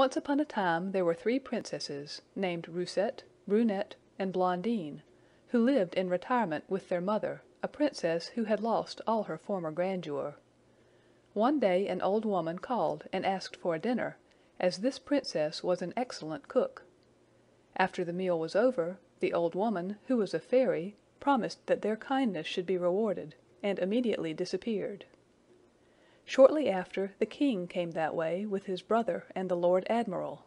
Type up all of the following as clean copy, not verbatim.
Once upon a time there were three princesses, named Roussette, Brunette, and Blondine, who lived in retirement with their mother, a princess who had lost all her former grandeur. One day an old woman called and asked for a dinner, as this princess was an excellent cook. After the meal was over, the old woman, who was a fairy, promised that their kindness should be rewarded, and immediately disappeared. Shortly after, the king came that way with his brother and the Lord Admiral.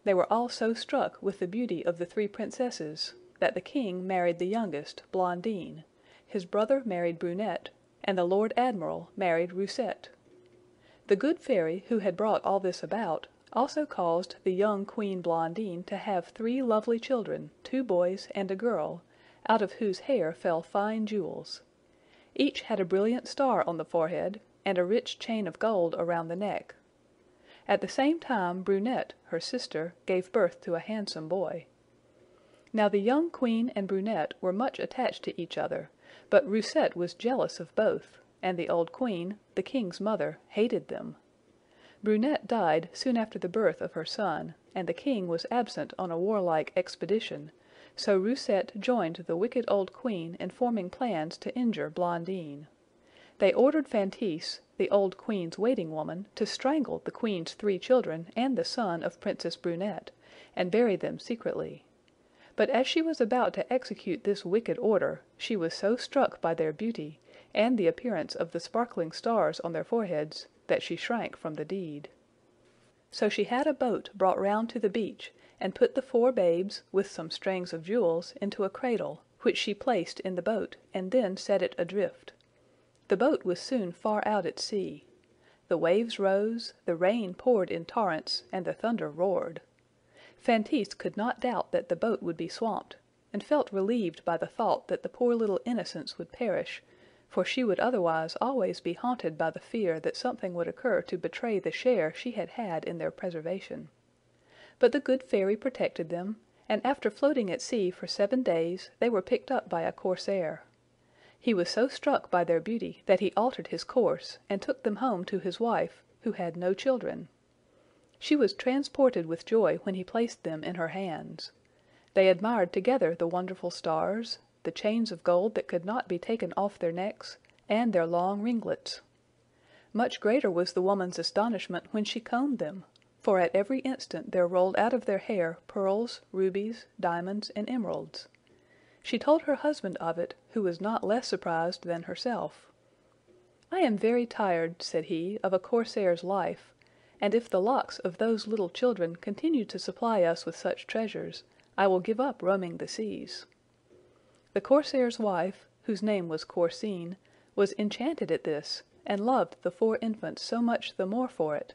They were all so struck with the beauty of the three princesses that the king married the youngest, Blondine, his brother married Brunette, and the Lord Admiral married Roussette. The good fairy who had brought all this about also caused the young Queen Blondine to have three lovely children, 2 boys and a girl, out of whose hair fell fine jewels. Each had a brilliant star on the forehead, and a rich chain of gold around the neck. At the same time Brunette, her sister, gave birth to a handsome boy. Now the young Queen and Brunette were much attached to each other, but Roussette was jealous of both, and the old Queen, the king's mother, hated them. Brunette died soon after the birth of her son, and the king was absent on a warlike expedition, so Roussette joined the wicked old Queen in forming plans to injure Blondine. They ordered Feintise, the old Queen's waiting woman, to strangle the Queen's 3 children and the son of Princess Brunette, and bury them secretly. But as she was about to execute this wicked order, she was so struck by their beauty, and the appearance of the sparkling stars on their foreheads, that she shrank from the deed. So she had a boat brought round to the beach, and put the 4 babes, with some strings of jewels, into a cradle, which she placed in the boat, and then set it adrift. The boat was soon far out at sea. The waves rose, the rain poured in torrents, and the thunder roared. Feintise could not doubt that the boat would be swamped, and felt relieved by the thought that the poor little innocents would perish, for she would otherwise always be haunted by the fear that something would occur to betray the share she had had in their preservation. But the good fairy protected them, and after floating at sea for 7 days they were picked up by a corsair. He was so struck by their beauty that he altered his course, and took them home to his wife, who had no children. She was transported with joy when he placed them in her hands. They admired together the wonderful stars, the chains of gold that could not be taken off their necks, and their long ringlets. Much greater was the woman's astonishment when she combed them, for at every instant there rolled out of their hair pearls, rubies, diamonds, and emeralds. She told her husband of it, who was not less surprised than herself. "I am very tired," said he, "of a corsair's life, and if the locks of those little children continue to supply us with such treasures, I will give up roaming the seas." The corsair's wife, whose name was Corsine, was enchanted at this, and loved the 4 infants so much the more for it.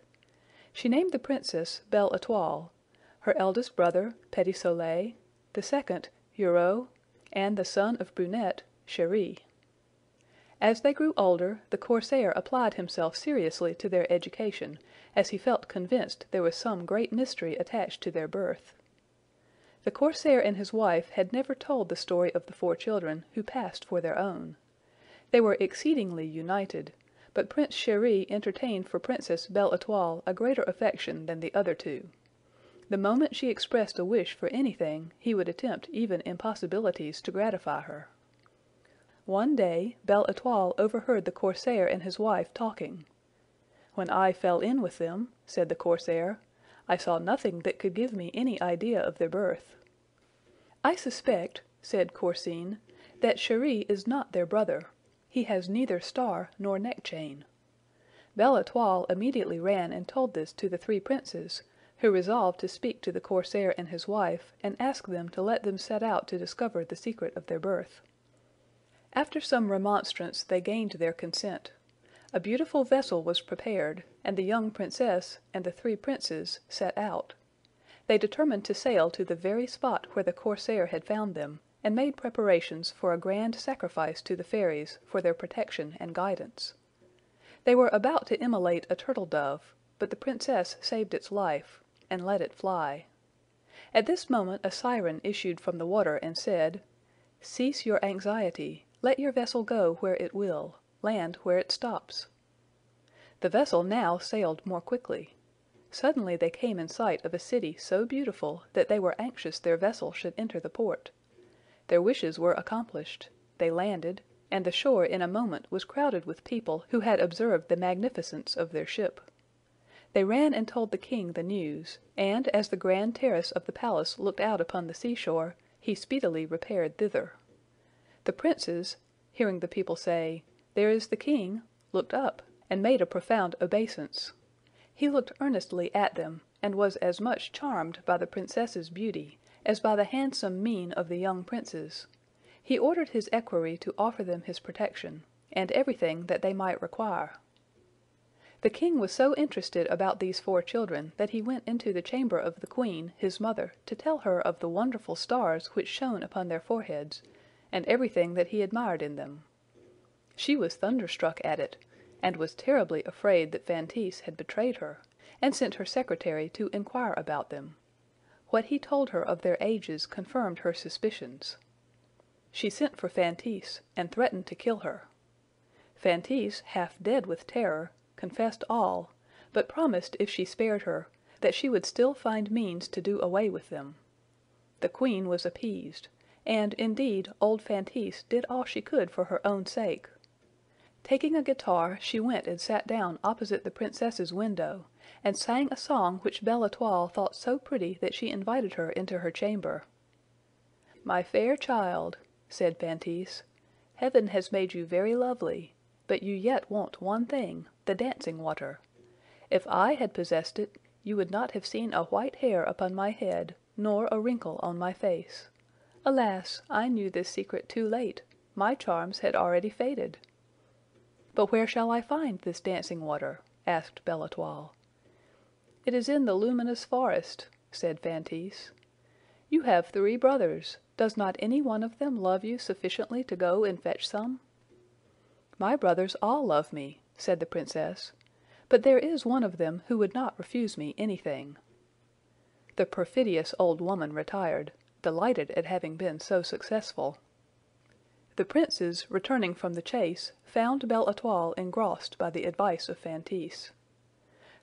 She named the princess Belle Etoile, her eldest brother Petit Soleil, the second Heureux, and the son of Brunette, Chéri. As they grew older, the corsair applied himself seriously to their education, as he felt convinced there was some great mystery attached to their birth. The corsair and his wife had never told the story of the 4 children, who passed for their own. They were exceedingly united, but Prince Chéri entertained for Princess Belle Etoile a greater affection than the other 2. The moment she expressed a wish for anything, he would attempt even impossibilities to gratify her. One day Belle Etoile overheard the corsair and his wife talking. "When I fell in with them," said the corsair, "I saw nothing that could give me any idea of their birth." "I suspect," said Corsine, "that Chéri is not their brother. He has neither star nor neck chain." Belle Etoile immediately ran and told this to the 3 princes, who resolved to speak to the corsair and his wife, and ask them to let them set out to discover the secret of their birth. After some remonstrance they gained their consent. A beautiful vessel was prepared, and the young princess and the 3 princes set out. They determined to sail to the very spot where the corsair had found them, and made preparations for a grand sacrifice to the fairies for their protection and guidance. They were about to immolate a turtle-dove, but the princess saved its life, and let it fly. At this moment a siren issued from the water and said, "Cease your anxiety, let your vessel go where it will, land where it stops." The vessel now sailed more quickly. Suddenly they came in sight of a city so beautiful that they were anxious their vessel should enter the port. Their wishes were accomplished. They landed, and the shore in a moment was crowded with people who had observed the magnificence of their ship. They ran and told the king the news, and as the grand terrace of the palace looked out upon the seashore, he speedily repaired thither. The princes, hearing the people say, "There is the king," looked up, and made a profound obeisance. He looked earnestly at them, and was as much charmed by the princess's beauty as by the handsome mien of the young princes. He ordered his equerry to offer them his protection, and everything that they might require. The king was so interested about these 4 children that he went into the chamber of the queen, his mother, to tell her of the wonderful stars which shone upon their foreheads, and everything that he admired in them. She was thunderstruck at it, and was terribly afraid that Feintise had betrayed her, and sent her secretary to inquire about them. What he told her of their ages confirmed her suspicions. She sent for Feintise, and threatened to kill her. Feintise, half dead with terror, confessed all, but promised, if she spared her, that she would still find means to do away with them. The queen was appeased, and, indeed, old Feintise did all she could for her own sake. Taking a guitar, she went and sat down opposite the princess's window, and sang a song which Belle Etoile thought so pretty that she invited her into her chamber. "My fair child," said Feintise, "heaven has made you very lovely, but you yet want one thing, the dancing water. If I had possessed it, you would not have seen a white hair upon my head, nor a wrinkle on my face. Alas, I knew this secret too late, my charms had already faded." "But where shall I find this dancing water?" asked Belle Etoile. "It is in the luminous forest," said Feintise. "You have 3 brothers. Does not any one of them love you sufficiently to go and fetch some?" "My brothers all love me," said the princess, "but there is one of them who would not refuse me anything." The perfidious old woman retired, delighted at having been so successful. The princes, returning from the chase, found Belle Etoile engrossed by the advice of Feintise.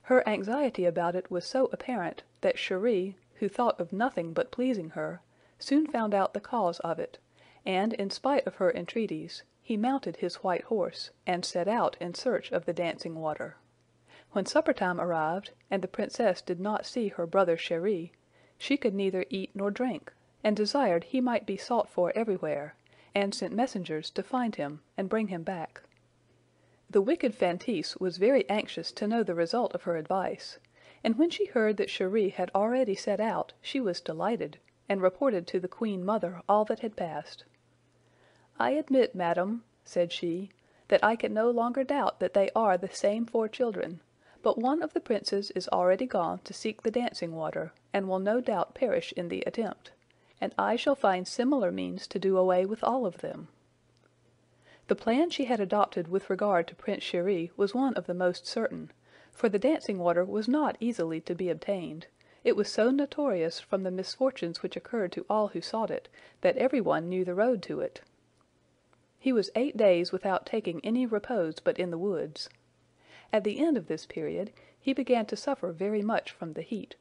Her anxiety about it was so apparent that Cheri, who thought of nothing but pleasing her, soon found out the cause of it, and, in spite of her entreaties, he mounted his white horse, and set out in search of the dancing water. When supper time arrived, and the princess did not see her brother Cheri, she could neither eat nor drink, and desired he might be sought for everywhere, and sent messengers to find him and bring him back. The wicked Feintise was very anxious to know the result of her advice, and when she heard that Cheri had already set out, she was delighted, and reported to the Queen Mother all that had passed. "I admit, madam," said she, "that I can no longer doubt that they are the same 4 children, but one of the princes is already gone to seek the dancing water, and will no doubt perish in the attempt, and I shall find similar means to do away with all of them." The plan she had adopted with regard to Prince Cheri was one of the most certain, for the dancing water was not easily to be obtained. It was so notorious from the misfortunes which occurred to all who sought it, that everyone knew the road to it. He was 8 days without taking any repose but in the woods. At the end of this period, he began to suffer very much from the heat,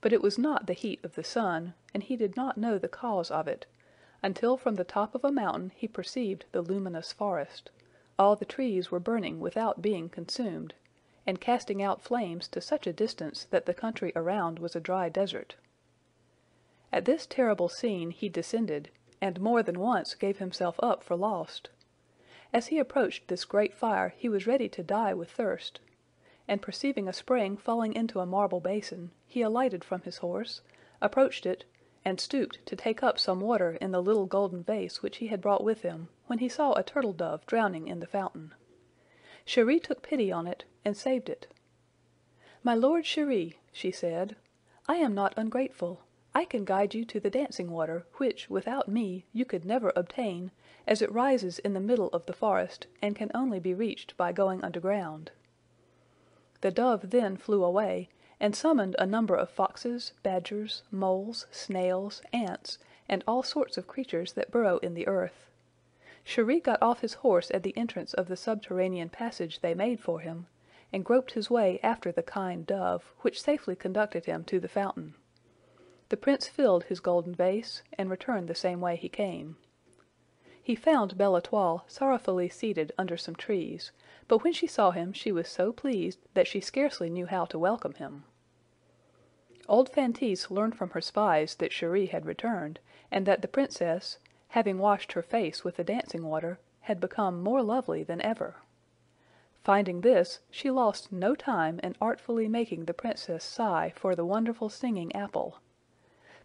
but it was not the heat of the sun, and he did not know the cause of it, until from the top of a mountain he perceived the luminous forest. All the trees were burning without being consumed, and casting out flames to such a distance that the country around was a dry desert. At this terrible scene he descended, and more than once gave himself up for lost. As he approached this great fire he was ready to die with thirst, and perceiving a spring falling into a marble basin, he alighted from his horse, approached it, and stooped to take up some water in the little golden vase which he had brought with him, when he saw a turtle-dove drowning in the fountain. Cheri took pity on it, and saved it. "My lord Cheri," she said, "I am not ungrateful. I can guide you to the dancing water, which, without me, you could never obtain, as it rises in the middle of the forest, and can only be reached by going underground." The dove then flew away, and summoned a number of foxes, badgers, moles, snails, ants, and all sorts of creatures that burrow in the earth. Cheri got off his horse at the entrance of the subterranean passage they made for him, and groped his way after the kind dove, which safely conducted him to the fountain. The Prince filled his golden vase, and returned the same way he came. He found Belle Etoile sorrowfully seated under some trees, but when she saw him she was so pleased that she scarcely knew how to welcome him. Old Feintise learned from her spies that Chéri had returned, and that the Princess, having washed her face with the dancing water, had become more lovely than ever. Finding this, she lost no time in artfully making the Princess sigh for the wonderful singing apple.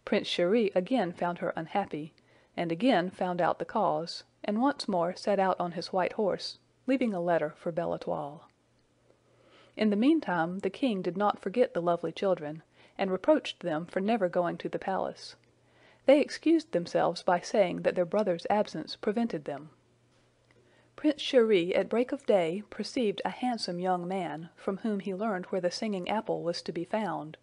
Prince Chéri again found her unhappy, and again found out the cause, and once more set out on his white horse, leaving a letter for Belle Etoile. In the meantime the king did not forget the lovely children, and reproached them for never going to the palace. They excused themselves by saying that their brother's absence prevented them. Prince Chéri at break of day perceived a handsome young man, from whom he learned where the singing apple was to be found,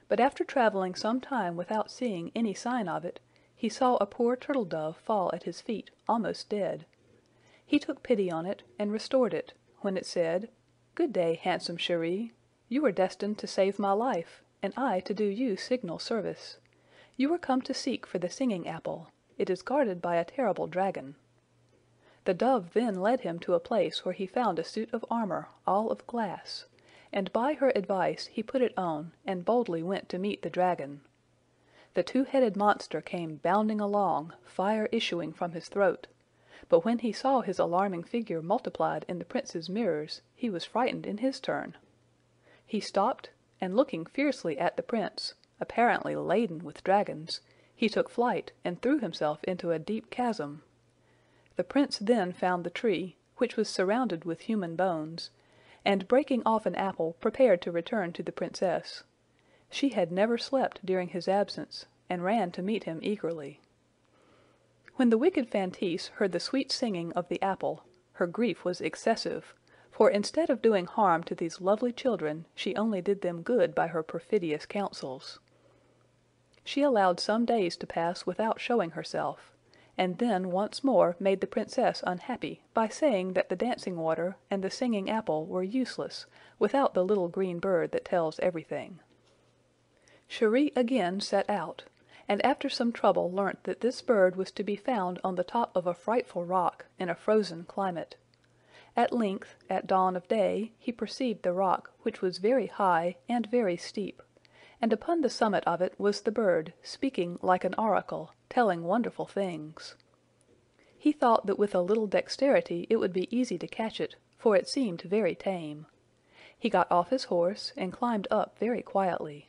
but after traveling some time without seeing any sign of it, he saw a poor turtle-dove fall at his feet, almost dead. He took pity on it, and restored it, when it said, "Good day, handsome Chéri. You are destined to save my life, and I to do you signal service. You are come to seek for the singing apple. It is guarded by a terrible dragon." The dove then led him to a place where he found a suit of armor, all of glass, and by her advice he put it on, and boldly went to meet the dragon. The two-headed monster came bounding along, fire issuing from his throat, but when he saw his alarming figure multiplied in the Prince's mirrors, he was frightened in his turn. He stopped, and looking fiercely at the Prince, apparently laden with dragons, he took flight and threw himself into a deep chasm. The Prince then found the tree, which was surrounded with human bones, and breaking off an apple prepared to return to the Princess. She had never slept during his absence, and ran to meet him eagerly. When the wicked Feintise heard the sweet singing of the apple, her grief was excessive, for instead of doing harm to these lovely children, she only did them good by her perfidious counsels. She allowed some days to pass without showing herself, and then once more made the Princess unhappy by saying that the dancing water and the singing apple were useless without the little green bird that tells everything. Chéri again set out, and after some trouble learnt that this bird was to be found on the top of a frightful rock in a frozen climate. At length, at dawn of day, he perceived the rock, which was very high and very steep, and upon the summit of it was the bird, speaking like an oracle, telling wonderful things. He thought that with a little dexterity it would be easy to catch it, for it seemed very tame. He got off his horse and climbed up very quietly.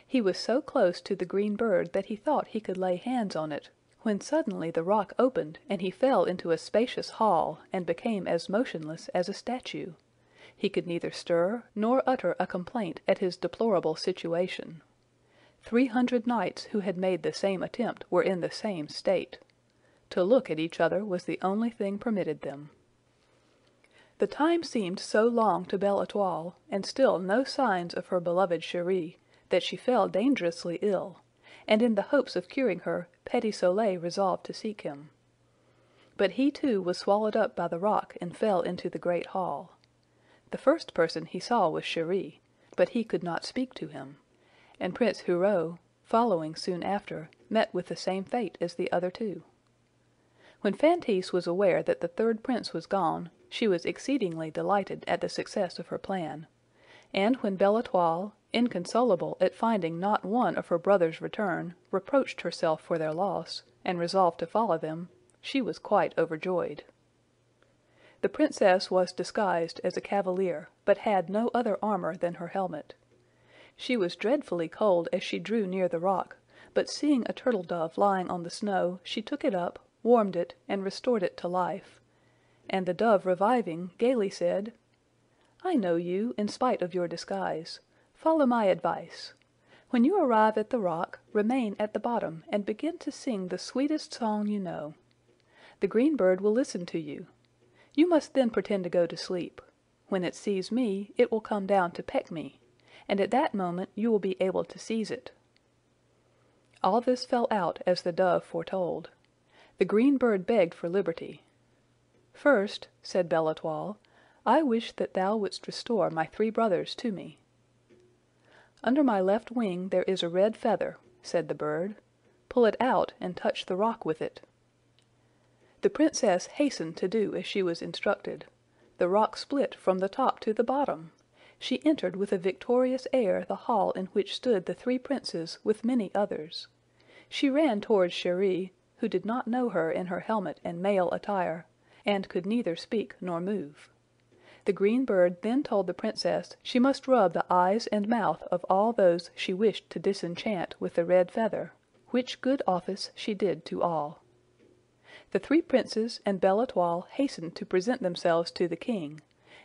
He was so close to the green bird that he thought he could lay hands on it, when suddenly the rock opened and he fell into a spacious hall and became as motionless as a statue. He could neither stir nor utter a complaint at his deplorable situation. 300 knights who had made the same attempt were in the same state. To look at each other was the only thing permitted them. The time seemed so long to Belle Etoile, and still no signs of her beloved Chéri, that she fell dangerously ill, and in the hopes of curing her, Petit Soleil resolved to seek him. But he too was swallowed up by the rock and fell into the great hall. The first person he saw was Chéri, but he could not speak to him, and Prince Hureau, following soon after, met with the same fate as the other two. When Feintise was aware that the third prince was gone, she was exceedingly delighted at the success of her plan, and when Belle Etoile, inconsolable at finding not one of her brothers return, reproached herself for their loss, and resolved to follow them, she was quite overjoyed. The Princess was disguised as a cavalier, but had no other armor than her helmet. She was dreadfully cold as she drew near the rock, but seeing a turtle-dove lying on the snow, she took it up, warmed it, and restored it to life. And the dove reviving, gaily said, "I know you, in spite of your disguise. Follow my advice. When you arrive at the rock, remain at the bottom and begin to sing the sweetest song you know. The green bird will listen to you. You must then pretend to go to sleep. When it sees me, it will come down to peck me, and at that moment you will be able to seize it." All this fell out as the dove foretold. The green bird begged for liberty. "First," said Belle Etoile, I wish that thou wouldst restore my 3 brothers to me." "Under my left wing there is a red feather," said the bird. "Pull it out and touch the rock with it." The Princess hastened to do as she was instructed. The rock split from the top to the bottom. She entered with a victorious air the hall in which stood the 3 princes with many others. She ran towards Cheri, who did not know her in her helmet and male attire, and could neither speak nor move. The green bird then told the Princess she must rub the eyes and mouth of all those she wished to disenchant with the red feather, which good office she did to all. The 3 princes and Belle Etoile hastened to present themselves to the king,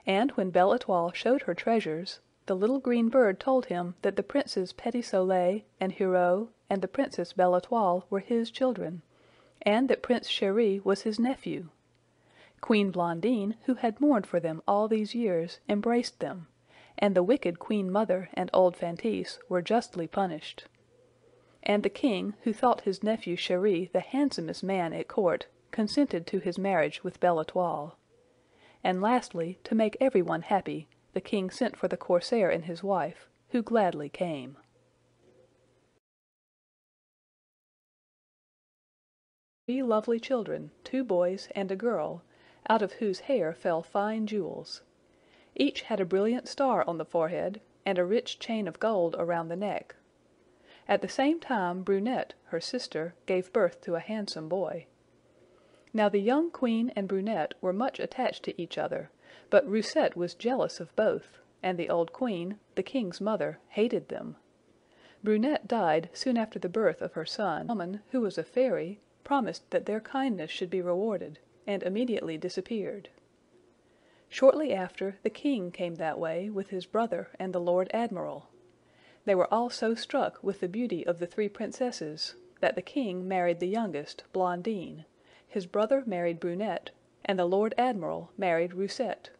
and when Belle Etoile showed her treasures, the little green bird told him that the Princes Petit Soleil and Hero and the Princess Belle Etoile were his children, and that Prince Cheri was his nephew. Queen Blondine, who had mourned for them all these years, embraced them, and the wicked Queen Mother and old Feintise were justly punished. And the king, who thought his nephew Cheri the handsomest man at court, consented to his marriage with Belle Etoile. And lastly, to make every one happy, the king sent for the corsair and his wife, who gladly came. 3 lovely children, 2 boys and a girl, out of whose hair fell fine jewels. Each had a brilliant star on the forehead, and a rich chain of gold around the neck. At the same time Brunette, her sister, gave birth to a handsome boy. Now the young queen and Brunette were much attached to each other, but Roussette was jealous of both, and the old queen, the king's mother, hated them. Brunette died soon after the birth of her son. The woman, who was a fairy, promised that their kindness should be rewarded, and immediately disappeared. Shortly after, the king came that way with his brother and the Lord Admiral. They were all so struck with the beauty of the 3 princesses that the king married the youngest, Blondine, his brother married Brunette, and the Lord Admiral married Roussette.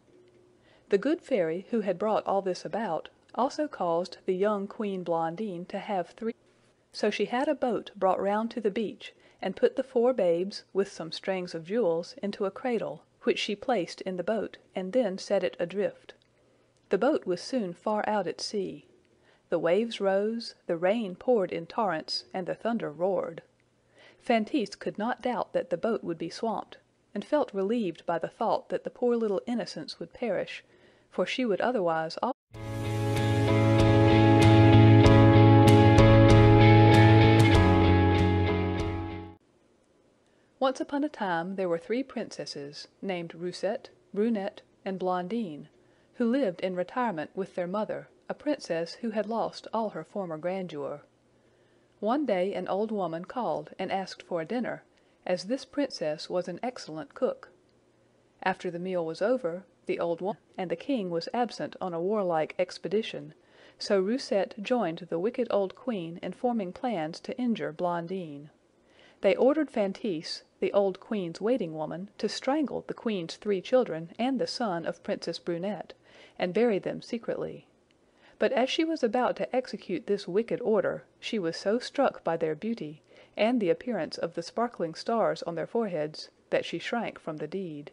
The good fairy who had brought all this about also caused the young Queen Blondine to have 3. So she had a boat brought round to the beach, and put the 4 babes, with some strings of jewels, into a cradle, which she placed in the boat, and then set it adrift. The boat was soon far out at sea. The waves rose, the rain poured in torrents, and the thunder roared. Feintise could not doubt that the boat would be swamped, and felt relieved by the thought that the poor little innocents would perish, for she would otherwise Once upon a time there were 3 princesses, named Roussette, Brunette, and Blondine, who lived in retirement with their mother, a princess who had lost all her former grandeur. One day an old woman called and asked for a dinner, as this princess was an excellent cook. After the meal was over, the old woman and the king was absent on a warlike expedition, so Roussette joined the wicked old queen in forming plans to injure Blondine. They ordered Feintise, the old queen's waiting woman, to strangle the queen's 3 children and the son of Princess Brunette, and bury them secretly. But as she was about to execute this wicked order, she was so struck by their beauty, and the appearance of the sparkling stars on their foreheads, that she shrank from the deed.